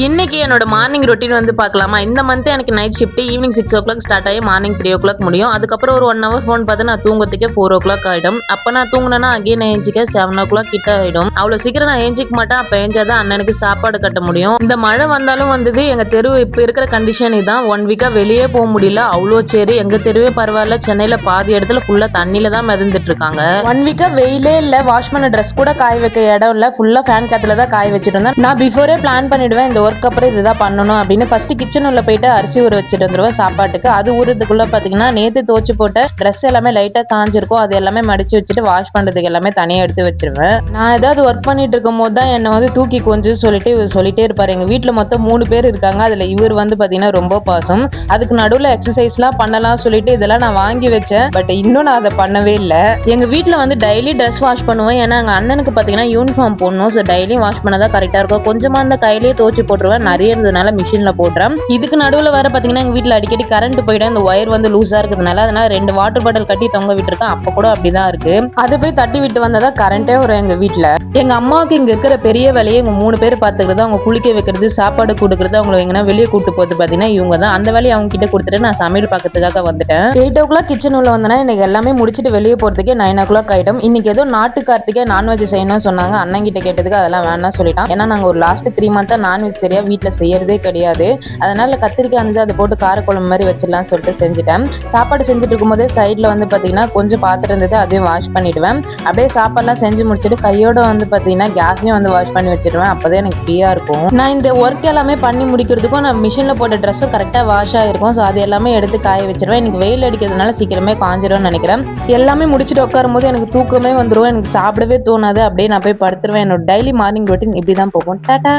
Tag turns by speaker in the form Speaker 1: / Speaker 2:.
Speaker 1: இன்னைக்கு என்னோட morning routine வந்து பார்க்கலாமா. இந்த மந்த் எனக்கு night shift evening 6 o'clock start ஆகி மார்னிங் 3 o'clock முடியும். அதுக்கப்புறம் ஒரு 1 hour ஃபோன் பார்த்து நான் தூங்கறதுக்கே 4 o'clock ஆயிடும். அப்போ நான் தூங்கினேன்னா அகைன் ஏஞ்சிக்க 7 o'clock கிட்ட ஆயிடும். அவ்வளோ சீக்கிரம் நான் ஏஞ்சிக்க மாட்டேன். அப்போ ஏஞ்சாதான் அண்ணனுக்கு சாப்பாடு கட்ட முடியும். இந்த மழை வந்தாலும் வந்தது எங்க தெரு இப்போ இருக்கிற கண்டிஷன் இதான். 1 week வெளியே போக முடியல. அவ்வளோ சரி எங்க தெருவே பரவாயில்ல. சென்னையில பாதி இடத்துல ஃபுல்லா தண்ணியில தான் மிதந்துட்டு இருக்காங்க. 1 week வெயிலே இல்ல. வாஷ் பண்ண ட்ரெஸ் கூட காய வைக்க இடம் இல்ல. ஃபுல்லா ஃபேன் காத்துல தான் காய வச்சுட்டு இருந்தேன். நான் பிஃபோரே பிளான் பண்ணிடுவேன் இந்த ஒர்க் அப்புறம் இதுதான் பண்ணணும் அப்படின்னு. ஃபர்ஸ்ட் கிச்சன் உள்ள போயிட்டு அரிசி ஊற வச்சுட்டு வந்துருவேன் சாப்பாட்டுக்கு. அது ஊறதுக்குள்ள பாத்தீங்கன்னா நேத்து தோச்சு போட்ட ட்ரெஸ் எல்லாமே லைட்டா காஞ்சிருக்கும். அது எல்லாமே மடிச்சு வச்சுட்டு வாஷ் பண்றதுக்கு எல்லாமே தனியா எடுத்து வச்சிருவேன். நான் ஏதாவது ஒர்க் பண்ணிட்டு இருக்கும் போது தான் என்ன வந்து தூக்கி கொஞ்சம் சொல்லிட்டு இவர் சொல்லிட்டே இருப்பாரு. எங்க வீட்டுல மொத்தம் 3 பேர் இருக்காங்க. அதுல இவர் வந்து பாத்தீங்கன்னா ரொம்ப பாசம். அதுக்கு நடுவுல எக்ஸசைஸ் எல்லாம் பண்ணலாம் சொல்லிட்டு இதெல்லாம் நான் வாங்கி வச்சேன். பட் இன்னும் நான் அதை பண்ணவே இல்லை. எங்க வீட்டுல வந்து டெய்லி ட்ரெஸ் வாஷ் பண்ணுவேன். ஏன்னா எங்க அண்ணனுக்கு பாத்தீங்கன்னா யூனிஃபார்ம் போடணும். ஸோ டெய்லியும் வாஷ் பண்ணதான் கரெக்டா இருக்கும். கொஞ்சமா அந்த கையிலேயே தோச்சு போட்டுருவேன். நிறைய இருந்ததுனால மிஷின்ல போடுறேன். இதுக்கு நடுவுல வர பாத்தீங்கன்னா எங்க வீட்டுல அடிக்கடி கரண்ட் போயிடும். இந்த ஒயர் வந்து லூஸா இருக்கிறதுனால அதனால 2 வாட்டர் பாட்டில் கட்டி தொங்க விட்டுருக்கேன். அப்ப கூட அப்படிதான் இருக்கு. அதை போய் தட்டி விட்டு வந்ததா கரண்டே வரும் எங்க வீட்டுல. எங்க அம்மாவுக்கு இங்க இருக்கிற பெரிய வேலையை இவங்க 3 பேர் பாத்துக்கிறது. அவங்க குளிக்க வைக்கிறது, சாப்பாடு கொடுக்கறது, அவங்களை எங்கன்னா வெளியே கூட்டு போது பாத்தீங்கன்னா இவங்க தான். அந்த வேலையை அவங்க கிட்ட கொடுத்துட்டு நான் சமையல் பார்க்கறதுக்காக வந்துட்டேன். 8 o'clock கிச்சன் உள்ள வந்தேன்னா எனக்கு எல்லாமே முடிச்சுட்டு வெளியே போறதுக்கே 9 o'clock ஆயிடும். இன்னைக்கு ஏதோ நாட்டு கார்த்திகை நான்வெஜ் செய்யணும்னு சொன்னாங்க. அண்ணன் கிட்ட கேட்டதுக்கு அதெல்லாம் வேணாம் சொல்லிட்டான். ஏன்னா நாங்க ஒரு லாஸ்ட் 3 months நான்வெஜ் சரியா வீட்டுல செய்யறதே கிடையாது. அதனால கத்திரிக்காய் வந்து அதை போட்டு காரக்குழம்பு மாதிரி வச்சிடலாம் சொல்லிட்டு செஞ்சுட்டேன். சாப்பாடு செஞ்சுட்டு இருக்கும்போதே சைட்ல வந்து பாத்தீங்கன்னா கொஞ்சம் பாத்திரம் இருந்தது, அதையும் வாஷ் பண்ணிடுவேன். அப்படியே சாப்பாடுலாம் செஞ்சு முடிச்சுட்டு கையோட வந்து பாத்தீங்கன்னா கேஸையும் வந்து வாஷ் பண்ணி வச்சிடுவேன். அப்பதான் எனக்கு ஃப்ரீயா இருக்கும். நான் இந்த ஒர்க் எல்லாமே பண்ணி முடிக்கிறதுக்கும் நான் மிஷின்ல போட்ட ட்ரெஸ்ஸும் கரெக்டா வாஷ் ஆயிருக்கும். ஸோ அது எல்லாமே எடுத்து காய வச்சிருவேன். எனக்கு வெயில் அடிக்கிறதுனால சீக்கிரமே காஞ்சிரும்னு நினைக்கிறேன். எல்லாமே முடிச்சுட்டு உட்காரும் போது எனக்கு தூக்கமே வந்துடும். எனக்கு சாப்பிடவே தோணாது. அப்படியே நான் போய் படுத்துருவேன். என்னோட டெய்லி மார்னிங் ரொட்டீன் இப்படிதான் போகும். டாடா.